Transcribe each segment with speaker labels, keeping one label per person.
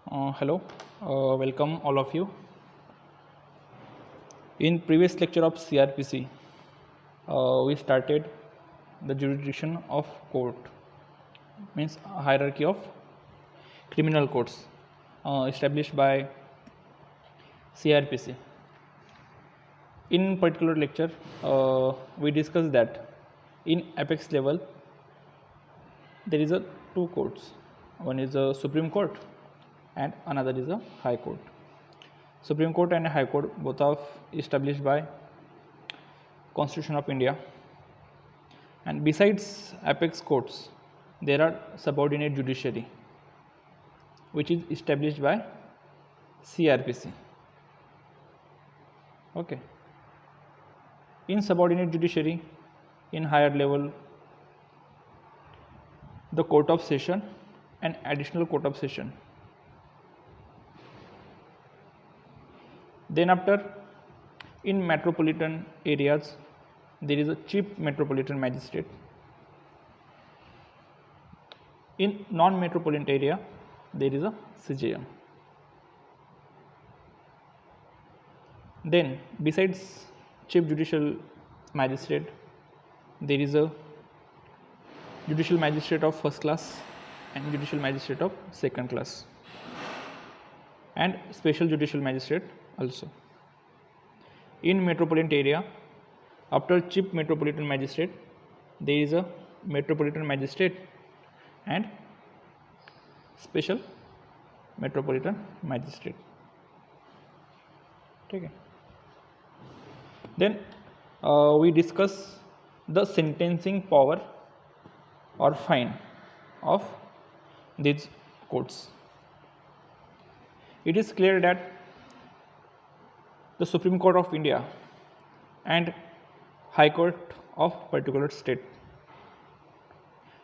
Speaker 1: Hello, welcome all of you. In previous lecture of CRPC, we started the jurisdiction of court, means hierarchy of criminal courts established by CRPC. In particular lecture, we discussed that in apex level there is a two courts. One is a Supreme Court and another is a High Court. Supreme Court and High Court both are established by Constitution of India, and besides apex courts there are subordinate judiciary which is established by CRPC. Okay. In subordinate judiciary, in higher level, the Court of Session and Additional Court of Session. Then after, in metropolitan areas, there is a Chief Metropolitan Magistrate. In non-metropolitan area, there is a CJM. Then, besides Chief Judicial Magistrate, there is a Judicial Magistrate of first class and Judicial Magistrate of second class, and Special Judicial Magistrate also. In metropolitan area, after Chief Metropolitan Magistrate, there is a Metropolitan Magistrate and Special Metropolitan Magistrate. Okay. Then we discuss the sentencing power or fine of these courts. It is clear that the Supreme Court of India and High Court of particular state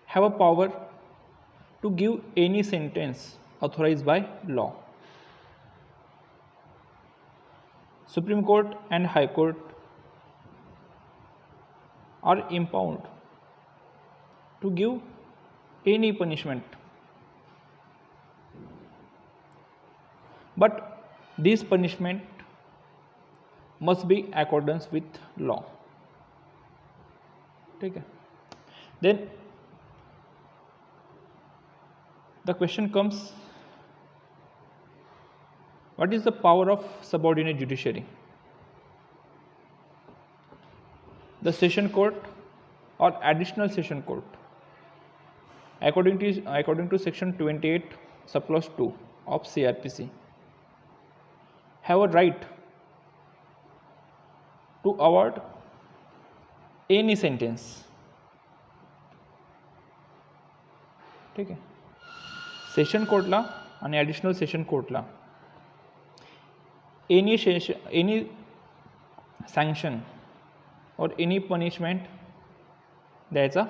Speaker 1: have a power to give any sentence authorized by law. Supreme Court and High Court are empowered to give any punishment, but this punishment must be in accordance with law. Okay. Then the question comes, what is the power of subordinate judiciary? The session court or additional session court, according to section 28 subclause 2 of CRPC, have a right to award any sentence. Okay. Session courtला आणि additional session courtला any sanction or any punishment द्यायचा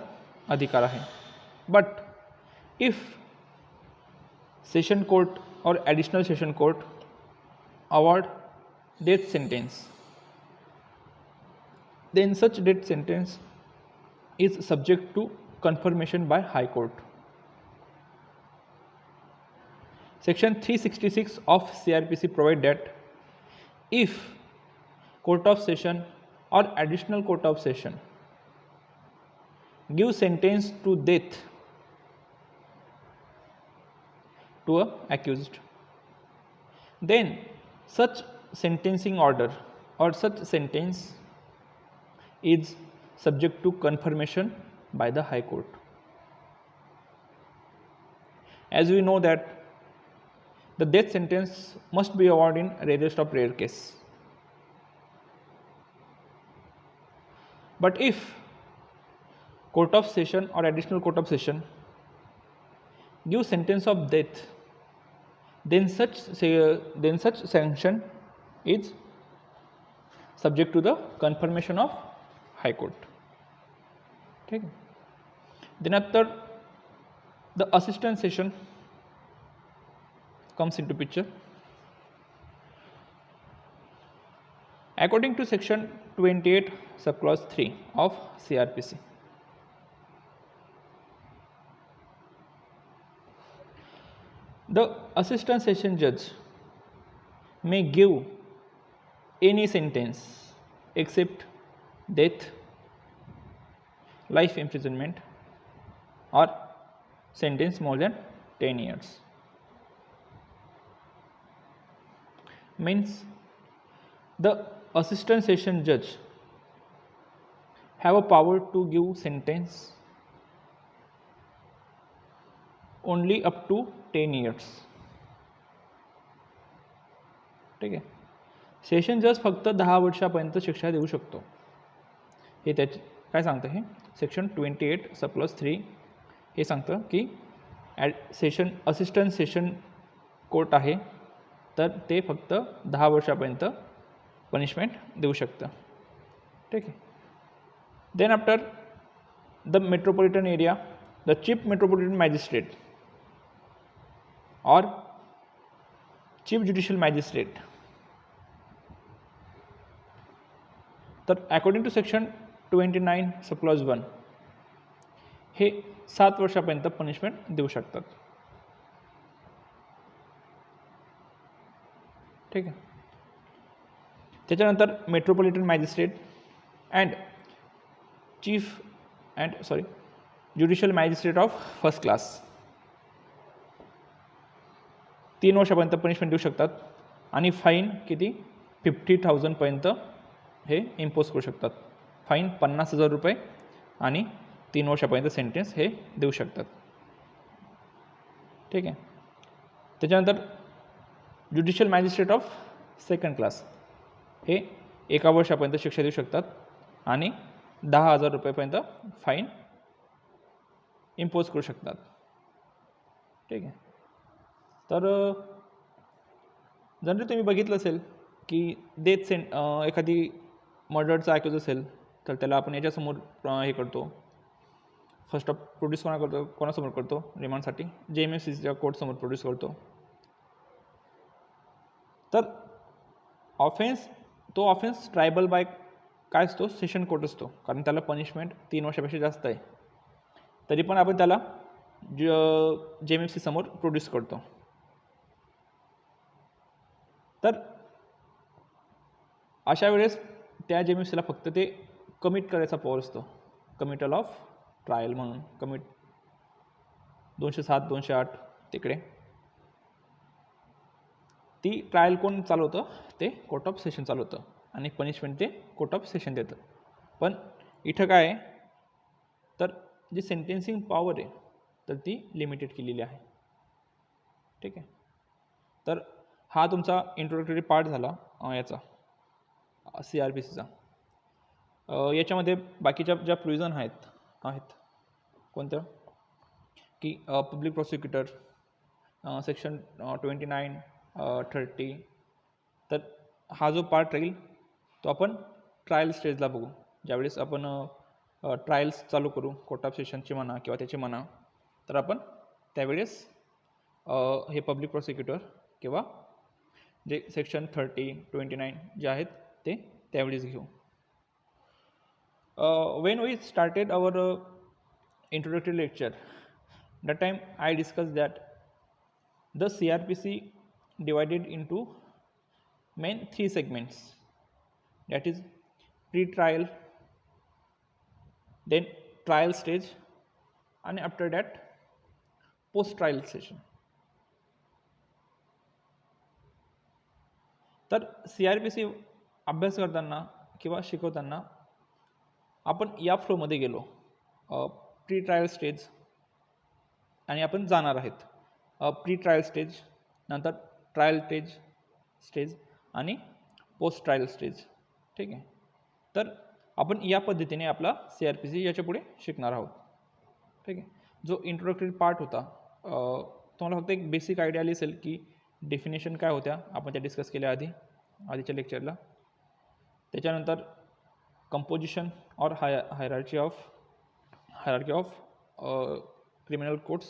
Speaker 1: अधिकार आहे. But if session court or additional session court award death sentence, then such death sentence is subject to confirmation by High Court. Section 366 of CRPC provides that if Court of Session or Additional Court of Session give sentence to death to a accused, then such sentencing order or such sentence is subject to confirmation by the High Court. As we know that the death sentence must be awarded in rarest of rare case. But if Court of Session or Additional Court of Session give sentence of death, then such sanction is subject to the confirmation of High Court. Okay. Then after, the assistant session comes into picture. According to section 28 subclause 3 of CRPC, The assistant session judge may give any sentence except death, life imprisonment, or sentence more than 10 years. Means the assistant session judge have a power to give sentence only up to 10 years. ठीक आहे. Session जज फक्त 10 वर्षापर्यंत शिक्षा देऊ शकतो. हे त्याचे काय सांगतं हे सेक्शन 28 सब क्लॉज 3 हे सांगतं की सेशन असिस्टंट सेशन कोर्ट आहे तर ते फक्त 10 वर्षापर्यंत पनिशमेंट देऊ शकतं. ठीक आहे. Then after the metropolitan area, the chief metropolitan magistrate और चीफ ज्युडिशियल मॅजिस्ट्रेट, तर according to section 29 sub clause 1 हे 7 वर्षापर्यंत पनिशमेंट देऊ शकतात. ठीक आहे. त्याच्यानंतर metropolitan magistrate and judicial magistrate of first class 3 वर्षापर्यंत पनिशमेंट देऊ शकतात आणि फाईन किती 50,000 पर्यंत हे इम्पोज करू शकतात. फाईन 50,000 रुपये आणि 3 वर्षापर्यंत सेंटेन्स हे देऊ शकतात. ठीक आहे. त्याच्यानंतर judicial magistrate of second class हे 1 वर्षापर्यंत शिक्षा देऊ शकतात आणि 10,000 रुपयेपर्यंत फाईन इम्पोज करू शकतात. ठीक आहे. तर जनरली तुम्ही बघितलं असेल की एखादी मर्डरचा ॲक्यूज असेल तर त्याला आपण याच्यासमोर हे करतो, फर्स्ट ऑफ प्रोड्यूस कोणासमोर करतो रिमांडसाठी, JMFCच्या कोर्टसमोर प्रोड्यूस करतो. तर तो ऑफेन्स ट्रायबल बाय काय असतो सेशन कोर्ट असतो, कारण त्याला पनिशमेंट 3 वर्षापेक्षा जास्त आहे. तरी पण आपण त्याला JMFC समोर प्रोड्यूस करतो. तर अशा वेळेस त्या JMFCला फक्त ते कमिट करायचा पॉवर असतो, कमिटल ऑफ ट्रायल म्हणून. 207 208 तिकडे ती ट्रायल कोण चालवतं, ते कोर्ट ऑफ सेशन चालवतं आणि पनिशमेंट ते कोर्ट ऑफ सेशन देतं. पण इथं काय आहे तर जी सेंटेन्सिंग पॉवर आहे तर ती लिमिटेड केलेली आहे. ठीक आहे. तर हा तुमचा इंट्रोडक्टरी पार्ट झाला याचा CRPCचा. याच्यामध्ये बाकीच्या ज्या प्रोविजन आहेत कोणत्या की पब्लिक प्रॉसिक्युटर सेक्शन 29 30. तर हा जो पार्ट राहील तो आपण ट्रायल स्टेजला बघू, ज्यावेळेस आपण ट्रायल्स चालू करू कोर्ट ऑफ सेशनची म्हणा किंवा त्याची म्हणा, तर आपण त्यावेळेस हे पब्लिक प्रॉसिक्युटर किंवा जे सेक्शन 30 29 जे आहेत ते त्यावेळेस घेऊ. When we started our introductory lecture, that time I discussed that the CRPC divided into main 3 segments, that is pre-trial, then trial stage, and after that post-trial session. तर CRPC अभ्यास करताना किंवा शिकवताना आपण या फ्लोमध्ये गेलो, प्री ट्रायल स्टेज आणि आपण जाणार आहेत प्री ट्रायल स्टेज, नंतर ट्रायल स्टेज आणि पोस्ट ट्रायल स्टेज. ठीक आहे. तर आपण या पद्धतीने आपला CRPC याच्या पुढे शिकणार आहोत. ठीक आहे. जो इंट्रोडक्टरी पार्ट होता तुम्हाला फक्त एक बेसिक आयडिया आली असेल की डेफिनेशन काय होत्या, आपण त्या डिस्कस केल्या आधीच्या लेक्चरला. त्याच्यानंतर कंपोजिशन और हायरार्की ऑफ क्रिमिनल कोर्ट्स.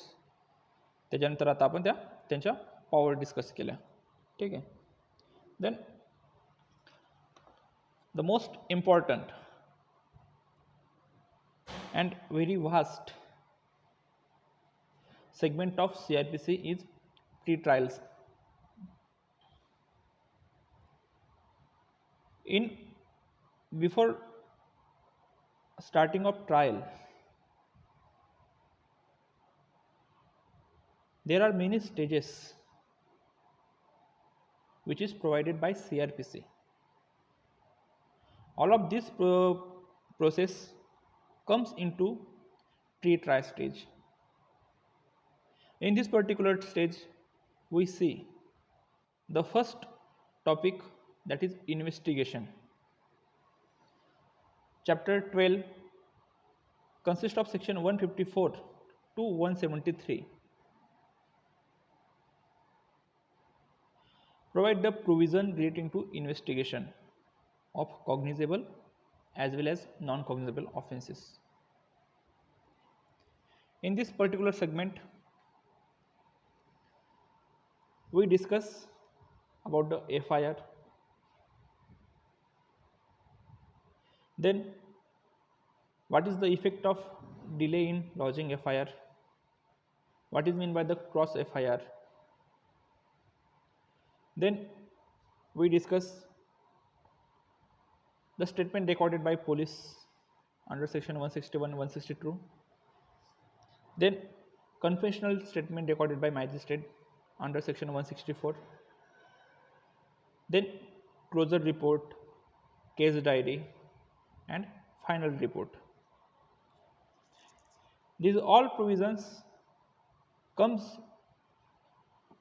Speaker 1: त्याच्यानंतर आता आपण त्यांच्या पॉवर डिस्कस केल्या. ठीक आहे. Then the most important and very vast segment of CRPC is pre-trials. In before starting of trial, there are many stages which is provided by CRPC. All of this process comes into pre-trial stage. In this particular stage, we see the first topic, that is investigation. Chapter 12 consists of section 154 to 173. Provide the provision relating to investigation of cognizable as well as non-cognizable offences. In this particular segment, we discuss about the FIR, then what is the effect of delay in lodging FIR, what is meant by the cross FIR, then we discuss the statement recorded by police under section 161 162, then confessional statement recorded by magistrate under section 164, then closure report, case diary and final report. These all provisions comes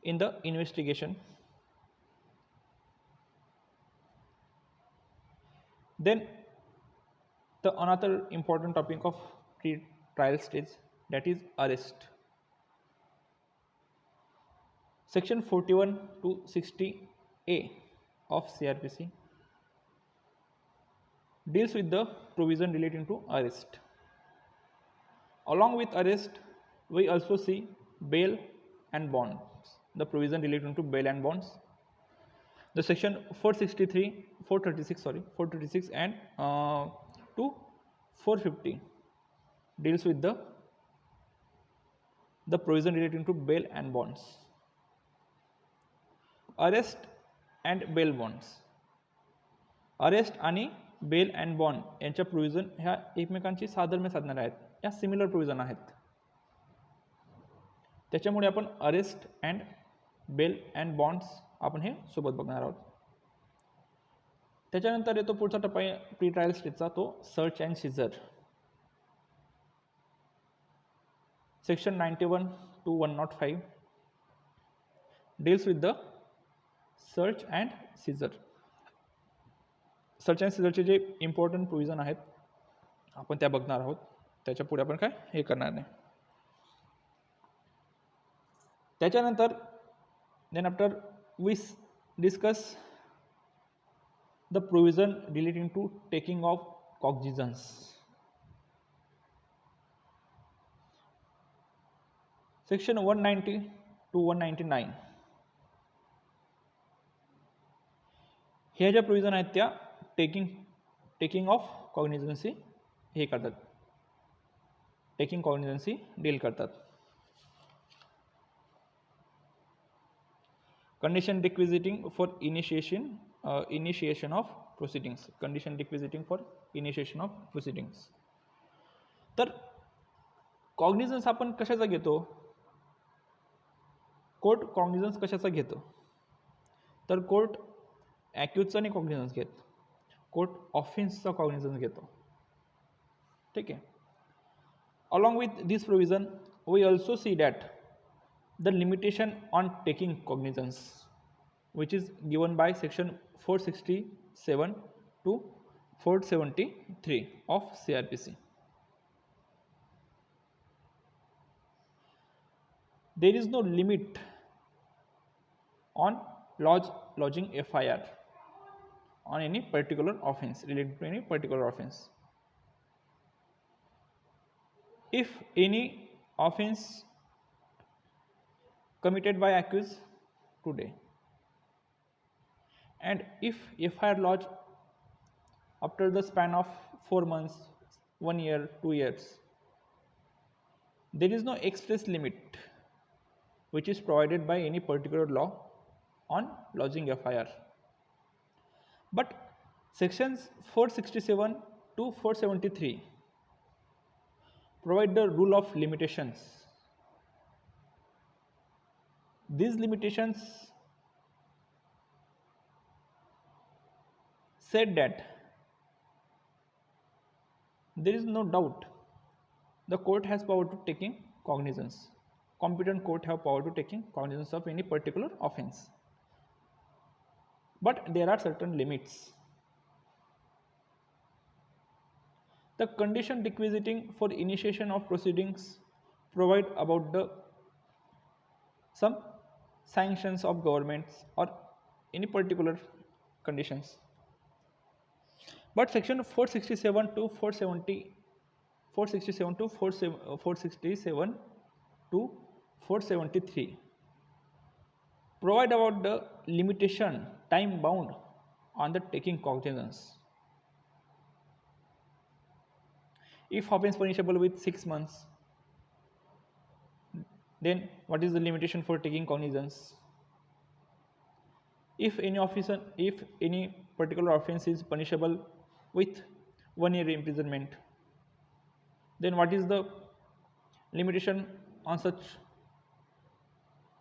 Speaker 1: in the investigation. Then the another important topic of pre-trial stage, that is arrest. Section 41 to 60A of CRPC deals with the provision relating to arrest. Along with arrest, we also see bail and bonds, the provision relating to bail and bonds. The section 436 and to 450 deals with the provision relating to bail and bonds. Arrest and bail bonds. Arrest आणि bell and bond यांच्या provision ह्या एकमेकांची साधर्म्य साधणाऱ्या आहेत, या similar provision आहेत. त्याच्यामुळे आपण arrest and bail and bonds आपण हे सोबत बघणार आहोत. त्याच्यानंतर येतो पुढचा टप्पा प्री ट्रायल स्टेजचा, तो search and seizure. Section 91 to 105 deals with the search and seizure. Search and सीझरचे जे इम्पॉर्टंट प्रोव्हिजन आहेत आपण त्या बघणार आहोत. त्याच्या पुढे आपण काय हे करणार नाही. त्याच्यानंतर then after we discuss the provision relating to taking of cognizance. Section 190 to 199 ह्या ज्या प्रोव्हिजन आहेत त्या टेकिंग ऑफ कॉग्निझन्सी हे करतात, टेकिंग कॉग्निझन्सी डील करतात. Condition requisite for initiation of proceedings. Condition requisite for initiation of proceedings. तर cognizance आपण कशाचा घेतो, कोर्ट कॉग्निझन्स कशाचा घेतो, तर कोर्ट ॲक्युजचा नाही कॉग्निझन्स घेत, कोर्ट ऑफेन्सचा कॉग्निझन्स घेतो. ठीक आहे. Along with this provision we also see that the limitation on taking cognizance which is given by section 467 to 473 of CRPC. There is no limit on lodging FIR on any particular offense, related to any particular offense. If any offense committed by accused today and if FIR lodged after the span of 4 months, 1 year, 2 years, there is no express limit which is provided by any particular law on lodging FIR. But sections 467 to 473 provide the rule of limitations. These limitations said that there is no doubt the court has power to taking cognizance. Competent court have power to taking cognizance of any particular offence. But there are certain limits. The condition requisiting for initiation of proceedings provide about the some sanctions of governments or any particular conditions. But section 467 to 470, 467 to 467 to 473 provide about the limitation time bound on the taking cognizance. If offence punishable with 6 months, then what is the limitation for taking cognizance? If any particular offence is punishable with 1 year imprisonment, then what is the limitation on such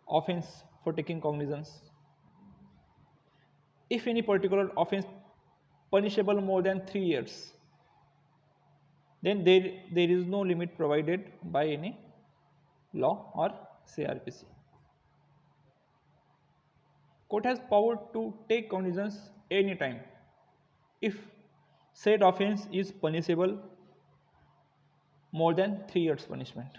Speaker 1: offence for taking cognizance? If any particular offence punishable more than 3 years, then there is no limit provided by any law or CRPC. Court has power to take cognizance any time if said offence is punishable more than 3 years punishment.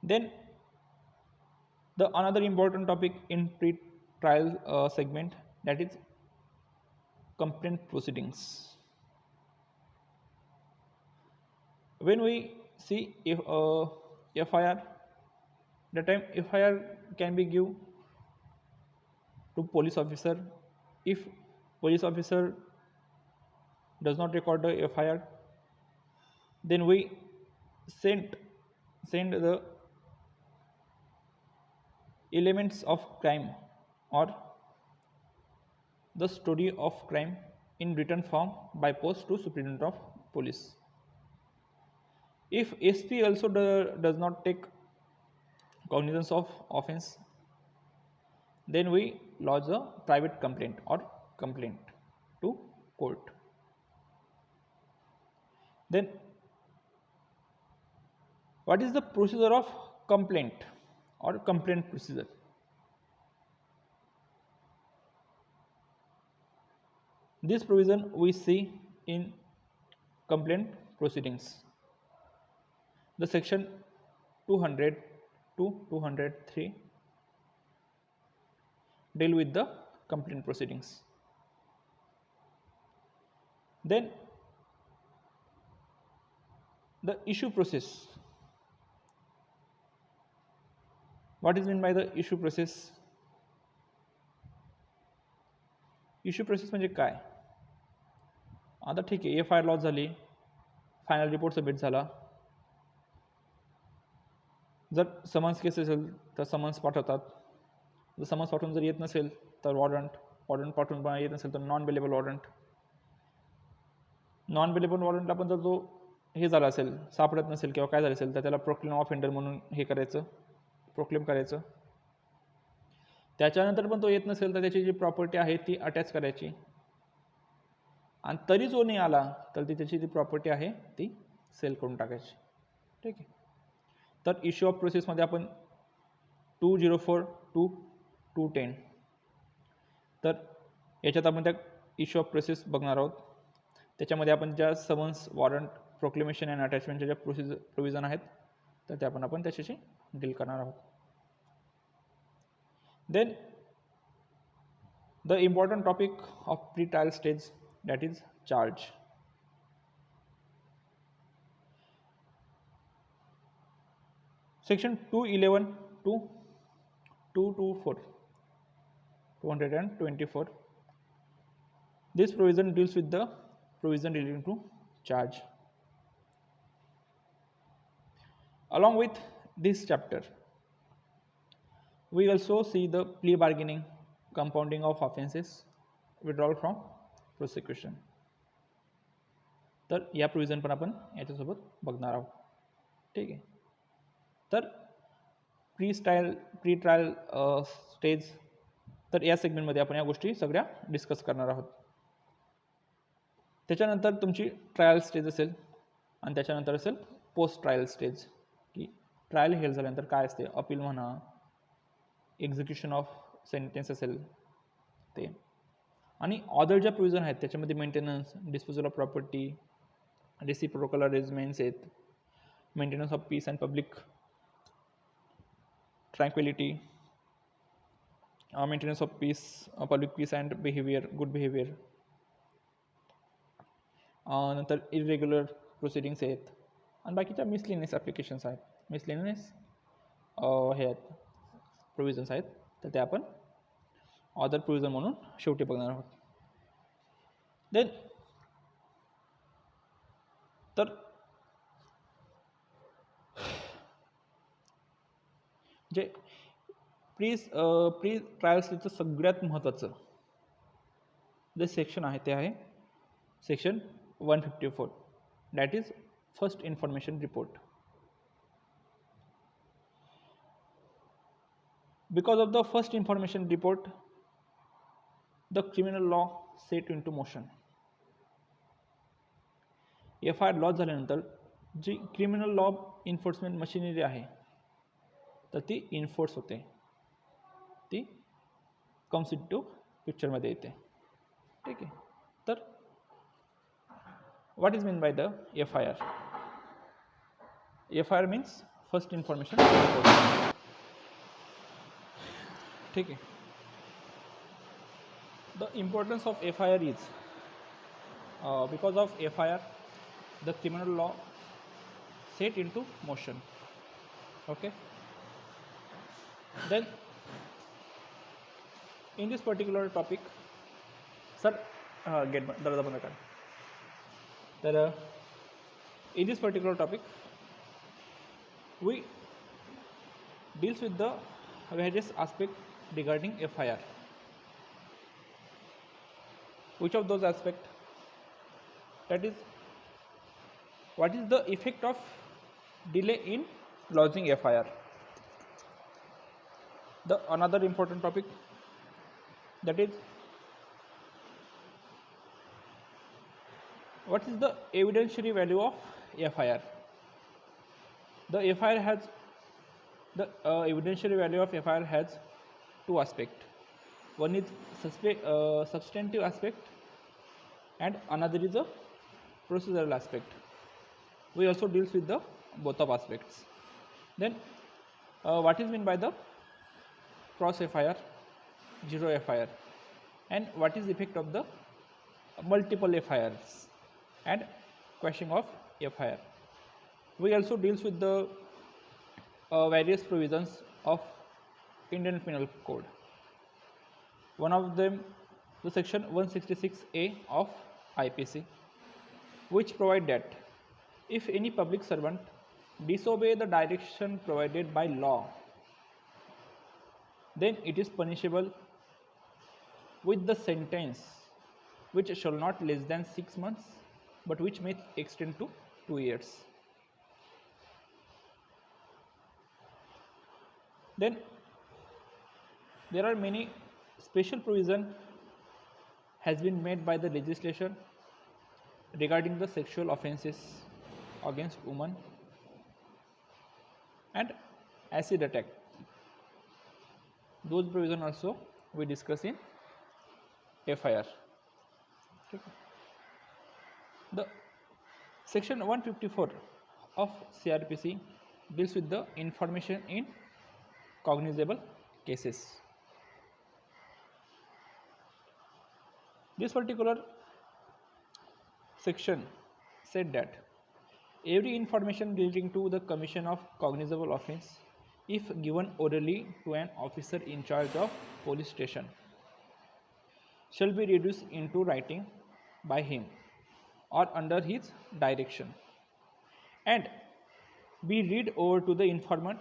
Speaker 1: Then the another important topic in pre-trial segment, that is complaint proceedings. When we see if FIR, the time FIR can be given to police officer. If police officer does not record the FIR, then we send the elements of crime or the story of crime in written form by post to Superintendent of Police. If SP also does not take cognizance of offence, then we lodge a private complaint or complaint to court. Then what is the procedure of complaint or complaint procedure? This provision we see in complaint proceedings. The section 200 to 203 deal with the complaint proceedings. Then the issue process. What is meant by the issue process? Issue process म्हणजे काय? आता ठीक आहे, FIR loss झाली, final report submit झाला, जर summons case असेल तर समन्स पाठवतात, जर समन्स पाठवून जर येत नसेल तर वॉरंट पाठवून येत नसेल तर non bailable warrant. Non bailable वॉरंटला पण जर जो हे झाला असेल, सापडत नसेल किंवा काय झालं असेल तर त्याला प्रोक्लेम ऑफेंडर म्हणून हे करायचं, प्रोक्लेम करायचं. त्याच्यानंतर पण तो येत नसेल तर त्याची जी प्रॉपर्टी आहे ती अटॅच करायची, आणि तरी जो नाही आला तर ती त्याची जी प्रॉपर्टी आहे ती सेल करून टाकायची. ठीक आहे. तर इश्यू ऑफ प्रोसेसमध्ये आपण 204 टू 210, तर याच्यात आपण त्या इश्यू ऑफ प्रोसेस बघणार आहोत. त्याच्यामध्ये आपण ज्या समन्स, वॉरंट, प्रोक्लेमेशन अँड अटॅचमेंटच्या ज्या प्रोविजन आहेत तर त्या आपण त्याच्याशी डील करणार आहोत. Then the important topic of pre-trial stage, that is charge. Section 211 to 224, 224. This provision deals with the provision relating to charge. Along with this chapter, we also see the plea bargaining, compounding of offenses, withdrawal from prosecution. तर या provision पण आपण याच्यासोबत बघणार आहोत. ठीक आहे. तर प्री ट्रायल स्टेज, तर या सेगमेंटमध्ये आपण या गोष्टी सगळ्या डिस्कस करणार आहोत. त्याच्यानंतर तुमची ट्रायल स्टेज असेल आणि त्याच्यानंतर असेल पोस्ट ट्रायल स्टेज, की ट्रायल हेल्ड झाल्यानंतर काय असते, अपील म्हणा, एक्झिक्युशन ऑफ सेंटेन्स असेल ते, आणि अदर ज्या प्रोविजन आहेत त्याच्यामध्ये maintenance, disposal of property, reciprocal arrangements आहेत, maintenance of peace and public tranquillity, maintenance of peace, public peace and behaviour, good behaviour, नंतर इरेग्युलर प्रोसिडिंग्स आहेत, आणि बाकीच्या मिसलेनियस ॲप्लिकेशन्स आहेत, मिसलेनियस हे आहेत प्रोविजन्स आहेत, तर ते आपण अदर प्रोविजन म्हणून शेवटी बघणार आहोत. देन तर जे प्री ट्रायल स्टेजचं सगळ्यात महत्त्वाचं जे सेक्शन आहे ते आहे section 154, that is first information report. Because of the first information report, the criminal law set into motion. FIR loss झाल्यानंतर जी क्रिमिनल लॉ इन्फोर्समेंट मशिनरी आहे तर ती इन्फोर्स होते, ती कम्स इनटू पिक्चरमध्ये येते. ठीक आहे. तर what is mean by the FIR? FIR means first information report. ठीक है. The importance of FIR is because of FIR the criminal law set into motion. Okay. Then in this particular topic, sir, get दरवाजा बंद कर. तर in this particular topic we deals with the various aspects regarding FIR. Which of those aspects? That is, what is the effect of delay in lodging FIR? The another important topic, that is, what is the evidentiary value of FIR? The FIR has the evidentiary value of FIR has two aspects. One is substantive aspect and another is a procedural aspect. We also deals with the both of aspects. Then what is meant by the cross FIR, zero FIR, and what is the effect of the multiple FIRs and quashing of FIR. We also deals with the various provisions of Indian Penal Code. One of them, the section 166A of IPC, which provide that if any public servant disobey the direction provided by law, then it is punishable with the sentence which shall not less than 6 months, but which may extend to 2 years. Then there are many special provision has been made by the legislation regarding the sexual offenses against women and acid attack. Those provision also we discuss in FIR. The section 154 of CRPC deals with the information in cognizable cases. This particular section said that every information relating to the commission of cognizable offence, if given orally to an officer in charge of police station, shall be reduced into writing by him or under his direction, and be read over to the informant,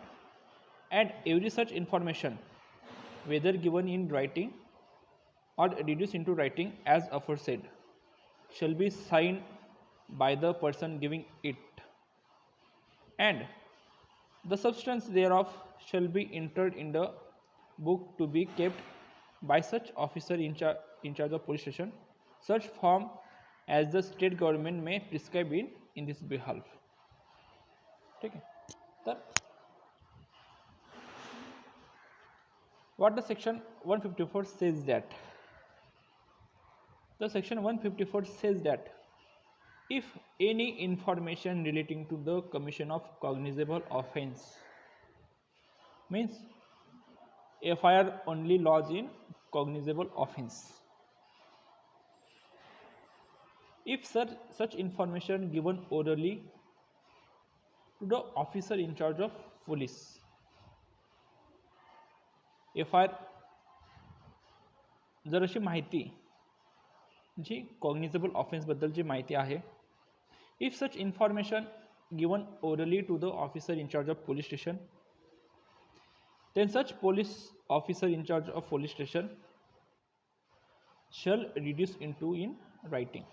Speaker 1: and every such information, whether given in writing or reduced into writing as aforesaid, shall be signed by the person giving it, and the substance thereof shall be entered in the book to be kept by such officer in charge of police station, such form as the state government may prescribe in this behalf. ठीक है. तर what the section 154 says that, the section 154 says that if any information relating to the commission of cognizable offense, means FIR only lodged in cognizable offense, if such information given orally to the officer in charge of police, FIR जर अशी माहिती जी cognizable offence बद्दल जी माहिती आहे, if such information given orally to the officer in charge of police station, then such police officer in charge of police station shall reduce into in writing.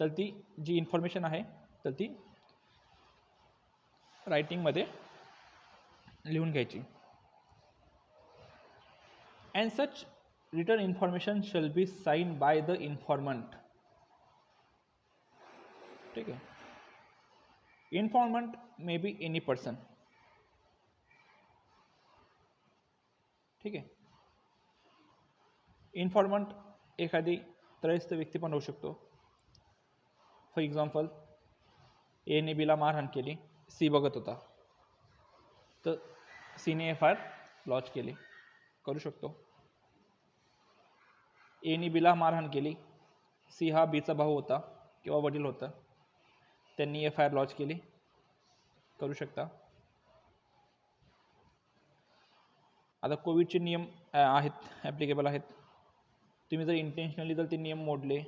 Speaker 1: तर ती जी information आहे तर ती रायटिंगमध्ये लिहून घ्यायची. And such written information shall be signed by the informant. ठीक है. Informant may be any person. ठीक आहे. इन्फॉर्मंट एखादी त्रयस्थ व्यक्ती पण होऊ शकतो. फॉर एक्झाम्पल, एने बीला मारहाण केली, सी बघत होता, तर सीने FIR लॉन्च केली, करू शकतो. एने बीला मारहाण केली, सी हा बीचा भाऊ होता किंवा वडील होता, त्यांनी FIR लॉन्च केली, करू शकता. आता कोविडचे नियम आहेत, ॲप्लिकेबल आहेत. तुम्ही जर इंटेन्शनली जर ते नियम मोडले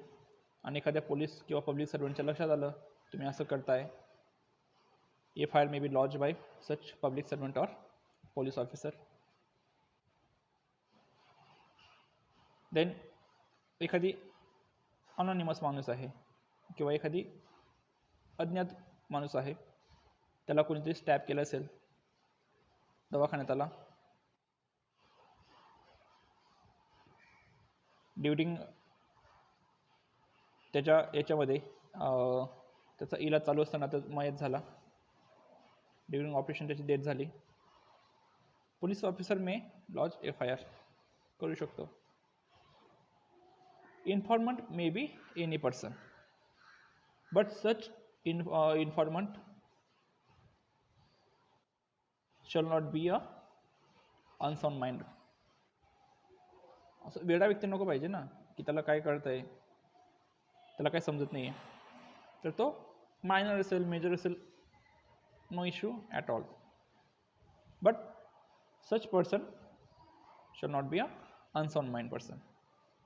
Speaker 1: आणि एखाद्या पोलीस किंवा पब्लिक सर्वंटच्या लक्षात आलं तुम्ही असं करताय, FIR may be launch bye such public servant और पोलीस ऑफिसर. देन एखादी अनॉनिमस माणूस आहे किंवा एखादी अज्ञात माणूस आहे, त्याला कोणीतरी स्टॅब केलं असेल, दवाखान्यात आला, ड्युरिंग त्याच्या याच्यामध्ये त्याचा इलाज चालू असताना तर मयत झाला, ड्युरिंग ऑपरेशन त्याची डेथ झाली, police officer may launch FIR करू शकतो. Informant may be any person, but such informant shall not be a unsound mind. असं वेडा व्यक्ती नको पाहिजे ना, की त्याला काय कळतंय, त्याला काय समजत नाही आहे, तर तो मायनर असेल मेजर असेल, no issue at all, but such person shall not be a unsound mind person.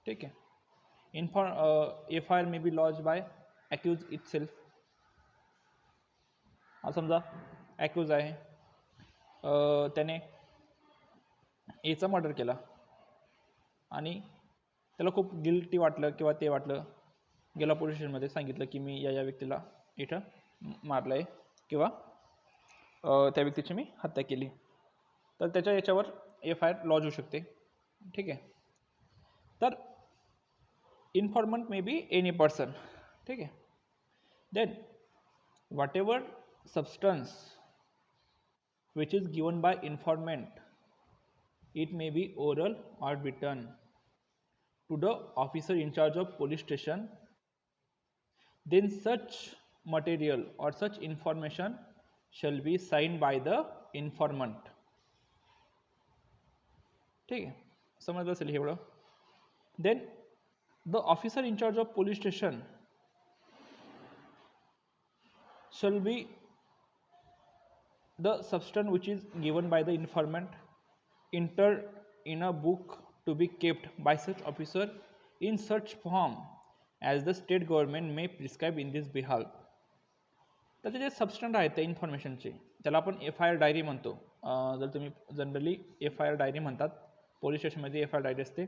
Speaker 1: ठीक आहे. FIR may be launch by accuse it self. समजा ॲक्यूज आहे, त्याने एचा मर्डर केला आणि त्याला खूप गिल्टी वाटलं किंवा ते वाटलं, गेला पोलीस स्टेशनमध्ये सांगितलं की मी या व्यक्तीला इथं मारलं आहे किंवा त्या व्यक्तीची मी हत्या केली, तर त्याच्या याच्यावर FIR लॉन्च होऊ शकते. ठीक आहे. तर informant may be any person. ठीक आहे. Then whatever substance which is given by informant, it may be oral or written, to the officer in charge of police station, then such material or such information shall be signed by the informant. ठीक आहे, समजलं असेल एवढं. Then the officer in charge of police station shall be the substance which is given by the informant entered in a book to be kept by such officer in such form as the state government may prescribe in this behalf. त्याचे जे सबस्टंट आहेत त्या इन्फॉर्मेशनचे त्याला आपण FIR diary म्हणतो. जर तुम्ही generally FIR diary म्हणतात, police स्टेशनमध्ये FIR डायरी असते,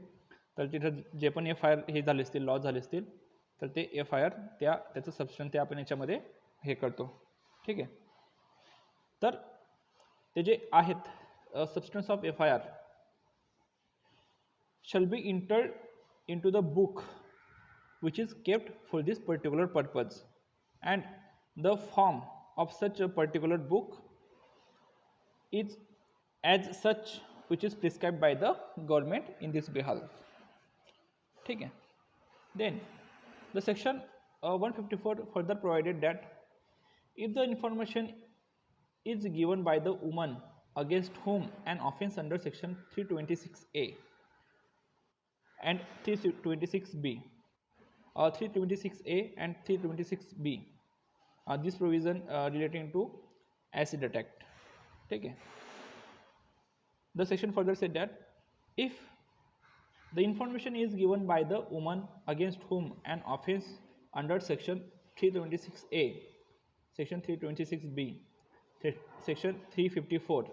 Speaker 1: तर तिथं जे पण FIR हे झाले असतील, लॉस झाले असतील, तर ते FIR त्याचं सबस्टंट ते आपण याच्यामध्ये हे करतो. ठीक आहे. तर ते जे आहेत substance of FIR shall be entered into the book which is kept for this particular purpose, and the form of such a particular book is as such which is prescribed by the government in this behalf. ठीक है. Then the section 154 further provided that if the information is given by the woman against whom an offence under section 326A and 326B, 326A and 326B, this provision relating to acid attack. Okay. The section further said that if the information is given by the woman against whom an offence under section 326A, section 326B, section 354,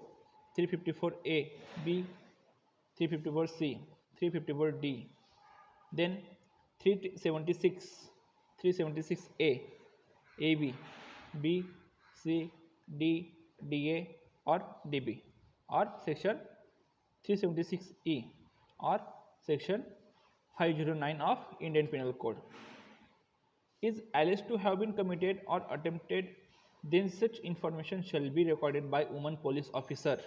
Speaker 1: 354A, B, 354C, 354D, then 376, 376A, AB, B, C, D, DA or DB, or section 376E or section 509 of Indian Penal Code is alleged to have been committed or attempted, then such information shall be recorded by woman police officer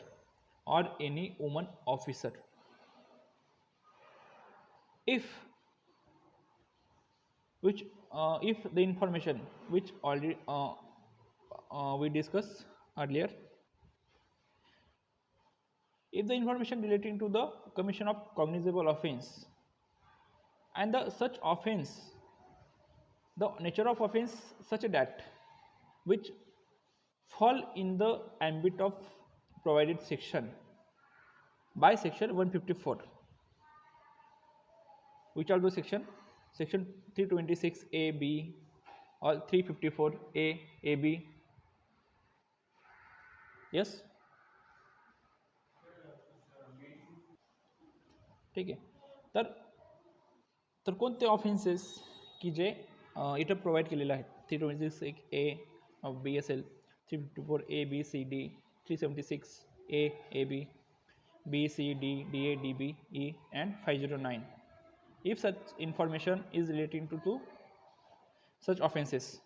Speaker 1: or any woman officer. If the information which already we discussed earlier, if the information relating to the commission of cognizable offence and the such offence, the nature of offence such that which fall in the ambit of provided section by section 154, which are those section 326A, B or 354A, AB. Yes. ठीक आहे. तर कोणते offences की जे इथं provide केलेले आहेत 326A BSL, 354A BCD, 376A AB, BCD DA DB E and 509. If such information is relating to such offenses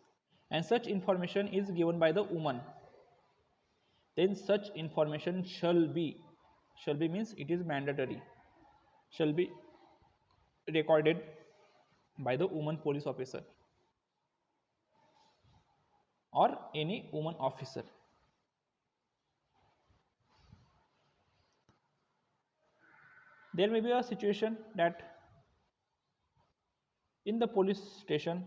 Speaker 1: and such information is given by the woman, then such information shall be means it is mandatory, shall be recorded by the woman police officer or any woman officer. There may be a situation that in the police station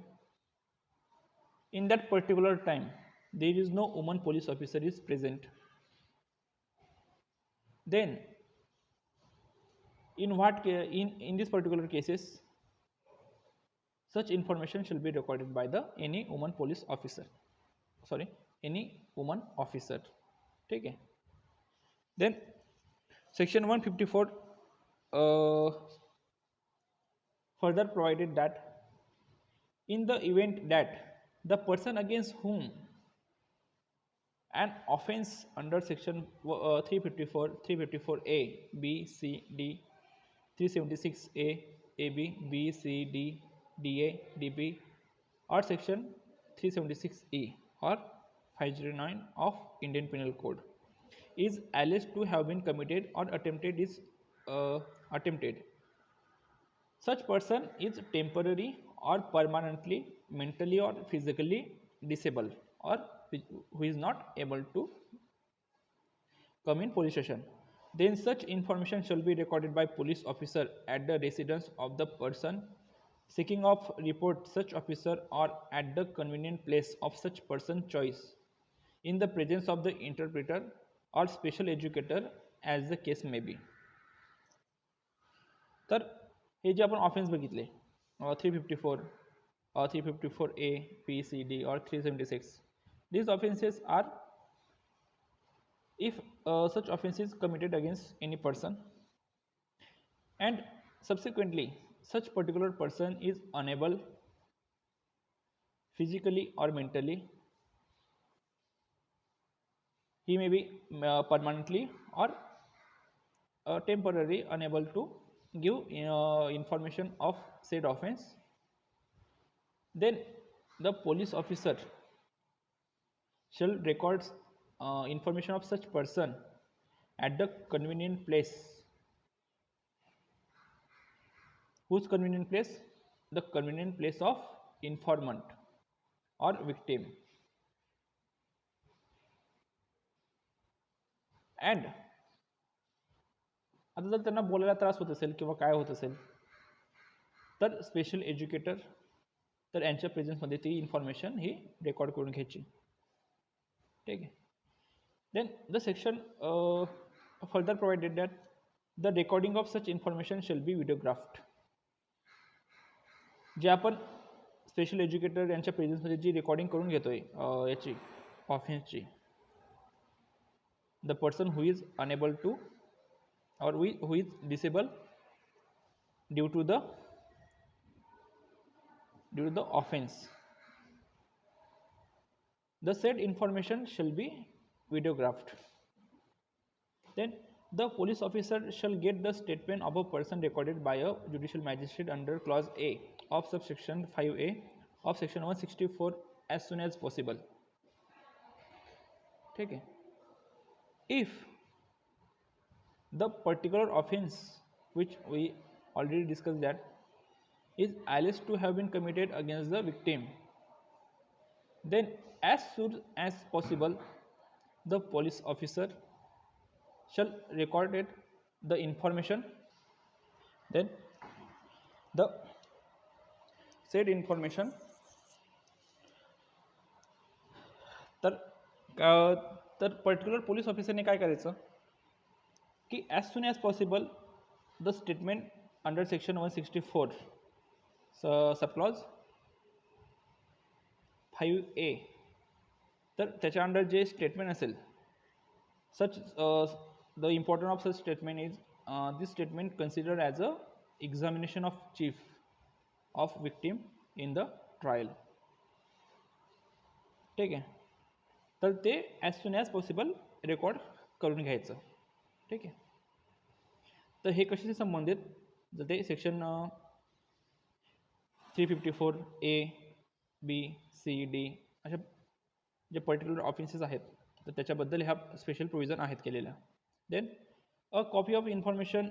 Speaker 1: in that particular time there is no woman police officer is present. Then in this particular cases such information shall be recorded by the any woman police officer, any woman officer. ठीक है. Then section 154 further provided that in the event that the person against whom an offence under section 354, 354A, B, C, D, 376A, AB, B, C, D, DA, DB or section 376E or 509 of Indian Penal Code is alleged to have been committed or attempted such person is temporary or permanently mentally or physically disabled or who is not able to come in police station, then such information shall be recorded by police officer at the residence of the person seeking of report such officer or at the convenient place of such person choice in the presence of the interpreter or special educator as the case may be. तर हे जे आपण offence बघितले 354 354A, B, C, D or 376, These offenses are if such offense is committed against any person and subsequently such particular person is unable physically or mentally, he may be permanently or temporarily unable to give information of said offense, then the police officer shall record information of such person at the convenient place. Whose convenient place? The convenient place of informant or victim. And आता जर त्यांना बोलायला त्रास होत असेल किंवा काय होत असेल तर स्पेशल एज्युकेटर तर यांच्या प्रेझेन्समध्ये ती इन्फॉर्मेशन ही रेकॉर्ड करून घ्यायची. ठीक आहे. Then the section further provided that the recording of such information shall be videographed. जे आपण स्पेशल एज्युकेटर यांच्या प्रेझेन्समध्ये जी रेकॉर्डिंग करून घेतोय याची ऑफेन्सची, the person who is unable to or who is disabled due to the offense, the said information shall be videographed. Then the police officer shall get the statement of a person recorded by a judicial magistrate under clause A of subsection 5A of section 164 as soon as possible. ठीक है. If the particular offense which we already discussed that is alleged to have been committed against the victim, then as soon as possible the police officer shall record it, the information. Then the said information तर particular police ऑफिसरने काय करायचं की as soon as possible the statement under section 164 subclause 5A, तर त्याच्या under जे statement असेल सच the important of such statement is this statement considered as a examination of chief of victim in the trial. ठीक आहे. तर ते as soon as possible record करून घ्यायचं. ठीक आहे. तर हे कशाशी संबंधित, जर ते section 354A B C D अशा जे पर्टिक्युलर ऑफेन्सेस आहेत तर त्याच्याबद्दल ह्या स्पेशल प्रोव्हिजन आहेत केलेल्या. Then a copy of information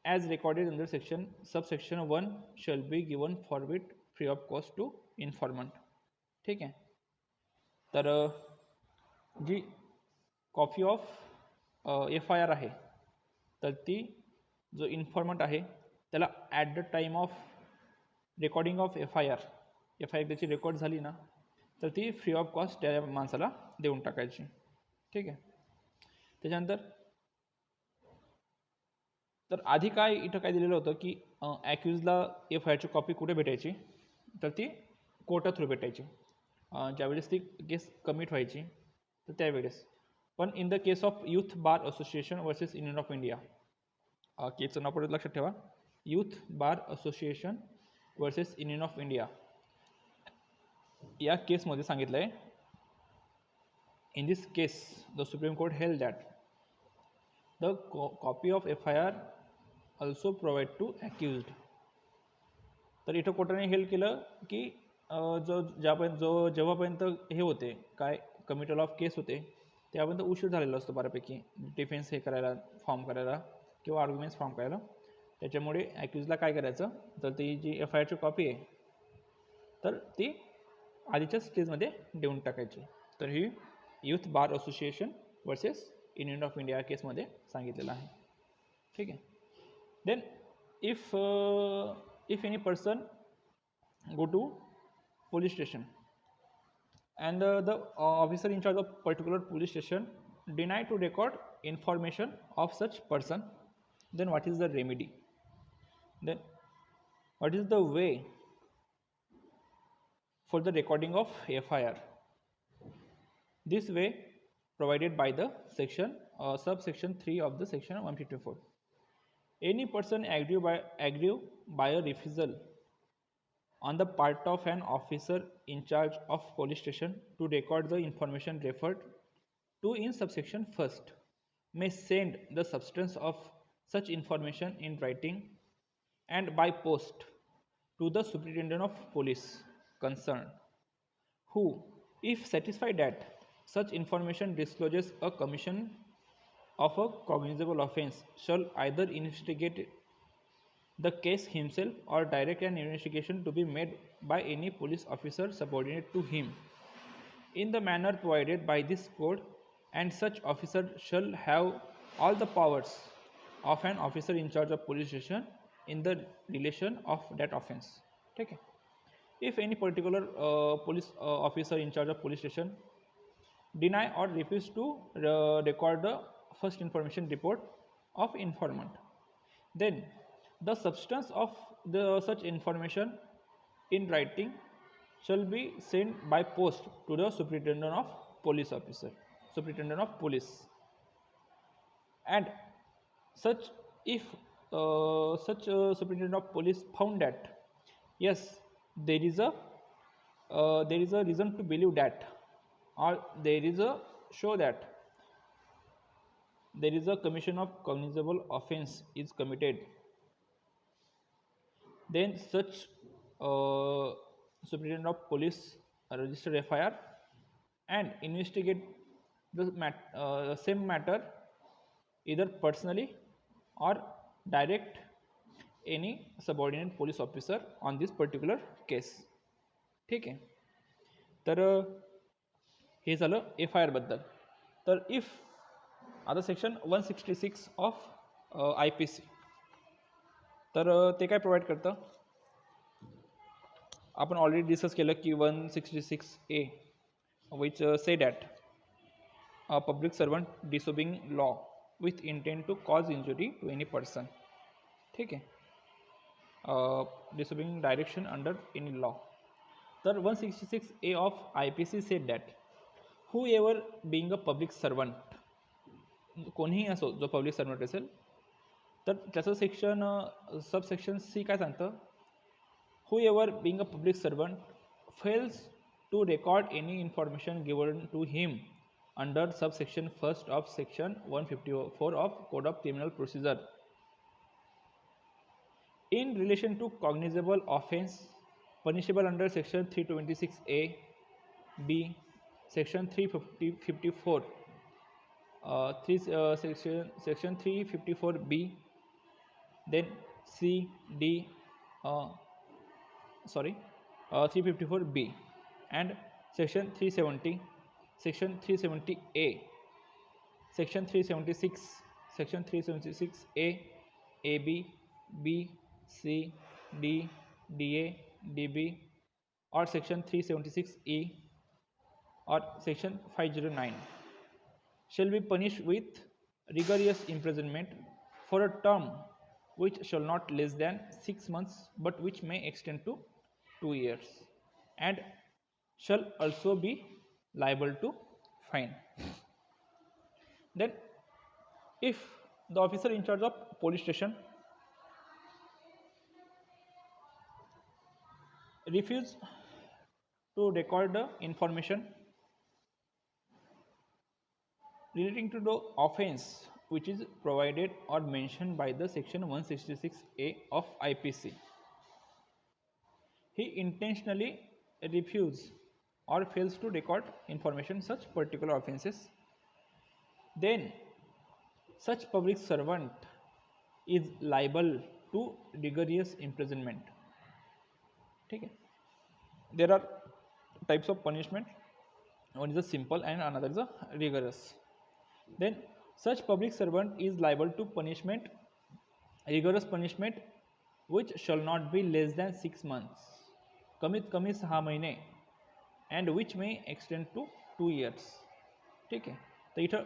Speaker 1: as recorded under section subsection 1 shall be given forthwith free of cost to informant. ठीक आहे. तर जी कॉपी ऑफ FIR आहे तर ती जो इन्फॉर्मंट आहे त्याला at the time of recording of FIR त्याची रेकॉर्ड झाली ना तर ती फ्री ऑफ कॉस्ट त्या माणसाला देऊन टाकायची. ठीक आहे. त्याच्यानंतर तर आधी काय इथं काय दिलेलं होतं की ॲक्युजला FIRची कॉपी कुठे भेटायची तर ती कोर्टा थ्रू भेटायची ज्यावेळेस ती केस कमिट व्हायची तर त्यावेळेस. पण in the case of youth bar association versus union of India, केसचं नाव परत लक्षात ठेवा, youth bar association versus union of India, या केसमध्ये सांगितलं आहे in this case the supreme court held that the copy of FIR also provide to accused. तर इथं कोर्टाने हेल्ड केलं की जेव्हापर्यंत हे होते काय कमिटल ऑफ केस होते त्यापर्यंत उशीर झालेला असतो बऱ्यापैकी डिफेन्स हे करायला, फॉर्म करायला किंवा आर्ग्युमेंट्स फॉर्म करायला. त्याच्यामुळे ॲक्युजला काय करायचं तर ती जी FIRची कॉपी आहे तर ती आधीच्या स्टेजमध्ये देऊन टाकायची. तर ही youth bar association versus union of India केसमध्ये सांगितलेलं आहे. ठीक आहे. Then if any person go to police station and the officer in charge of particular police station deny to record information of such person, then what is the remedy? Then what is the way for the recording of FIR? this way provided by the subsection 3 of the section 154. Any person aggrieved by a refusal on the part of an officer in charge of police station to record the information referred to in subsection first may send the substance of such information in writing and by post to the superintendent of police concerned, who, if satisfied that such information discloses a commission of a cognizable offence, shall either investigate the case himself or direct an investigation to be made by any police officer subordinate to him in the manner provided by this code, and such officer shall have all the powers of an officer in charge of police station in the relation of that offence. Okay. If any particular police officer in charge of police station deny or refuse to record the first information report of informant, then the substance of the such information in writing shall be sent by post to the superintendent of police. And such if such superintendent of police found that yes, there is a reason to believe that, or there is a show that there is a commission of cognizable offence is committed, then such superintendent of police register FIR and investigate the same matter either personally or direct any subordinate police officer on this particular case. ठीक आहे. तर हे झालं FIR बद्दल. तर if आता section 166 of IPC, तर ते काय प्रोव्हाइड करतं, आपण ऑलरेडी डिस्कस केलं की 166A विच से that a public servant disobeying law with intent to cause injury to any person. ठीक है. Disobeying direction under any law. तर 166A of IPC said that whoever being a public servant, कोणीही असो जो public servant असेल, तर त्याचं section subsection C काय सांगतं, whoever being a public servant fails to record any information given to him under subsection first of section 154 of Code of Criminal Procedure in relation to cognizable offence punishable under section 326A B, section 354 section 354B, then C D 354B and section 370, section 370A, section 376, section 376A, AB, B, C, D, DA, DB or section 376E or section 509 shall be punished with rigorous imprisonment for a term which shall not less than 6 months but which may extend to 2 years and shall also be liable to fine. Then if the officer in charge of police station refuse to record the information relating to the offence which is provided or mentioned by the section 166A of IPC, he intentionally refuses or fails to record information such particular offences, then such public servant is liable to rigorous imprisonment. ठीक है. There are types of punishment. One is a simple and another is a rigorous. Then such public servant is liable to punishment, rigorous punishment which shall not be less than 6 months, कमीत कमी 6 महिने, and which may extend to 2 years. ठीक आहे. तर इथं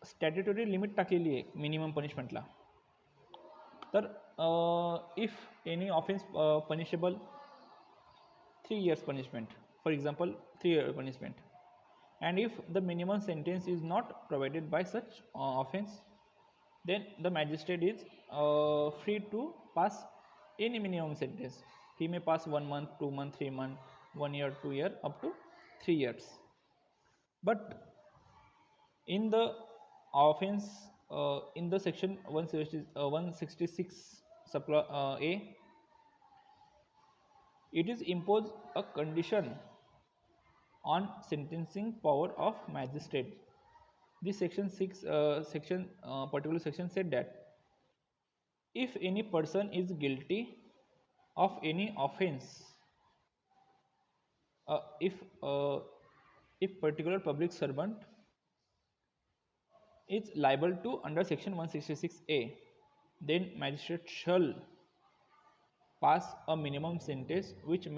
Speaker 1: statutory limit टाकलेली आहे minimum पनिशमेंटला. तर if any offence punishable 3 years punishment, for example 3 year punishment, and if the minimum sentence is not provided by such offense, then the magistrate is free to pass any minimum sentence. He may pass 1 month, 2 month, 3 month, 1 year, 2 year, up to 3 years. But in the offense, in the section 166 a, it is impose a condition on sentencing power of magistrate. This section 6 particular section said that if any person is guilty of any offense, uh, if uh, if particular public servant is liable to under section 166a, then magistrate shall pass a minimum sentence which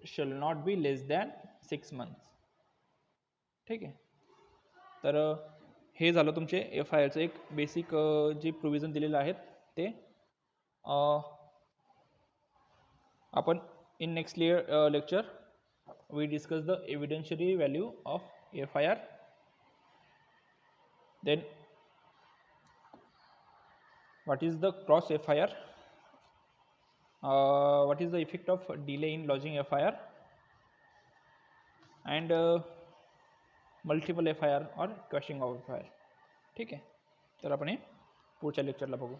Speaker 1: shall not be less than 6 months. ठीक आहे. तर हे झालं तुमचे F I आरचं एक basic जे provision दिलेलं आहेत ते. आपण in next lecture we discuss the evidentiary value of F I R. Then what is the cross FIR, what is the effect of delay in lodging FIR, and multiple FIR और क्वॅशिंग of FIR. ठीक आहे, तर आपण हे पुढच्या लेक्चरला बघू.